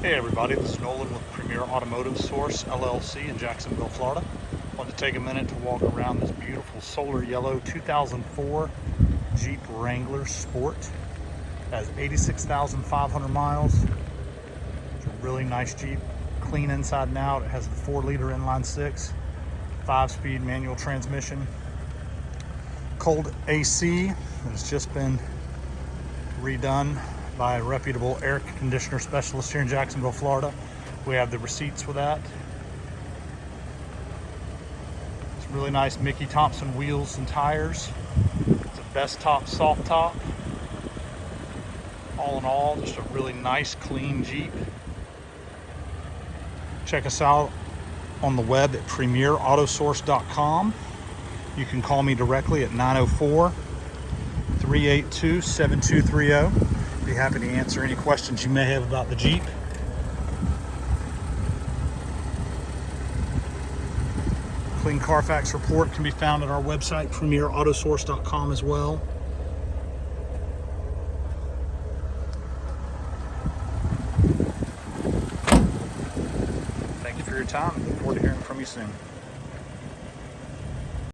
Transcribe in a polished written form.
Hey everybody, this is Nolan with Premier Automotive Source LLC in Jacksonville, Florida. I want to take a minute to walk around this beautiful solar yellow 2004 Jeep Wrangler Sport. It has 86,500 miles. It's a really nice Jeep, clean inside and out. It has a 4-liter inline 6, 5-speed manual transmission, cold AC that has just been redone by a reputable air conditioner specialist here in Jacksonville, Florida. We have the receipts for that. It's really nice Mickey Thompson wheels and tires. It's a BESTOP soft top. All in all, just a really nice, clean Jeep. Check us out on the web at premierautosource.com. You can call me directly at 904-382-7230. Be happy to answer any questions you may have about the Jeep. Clean CARFAX report can be found at our website, premierautosource.com, as well. Thank you for your time. Look forward to hearing from you soon.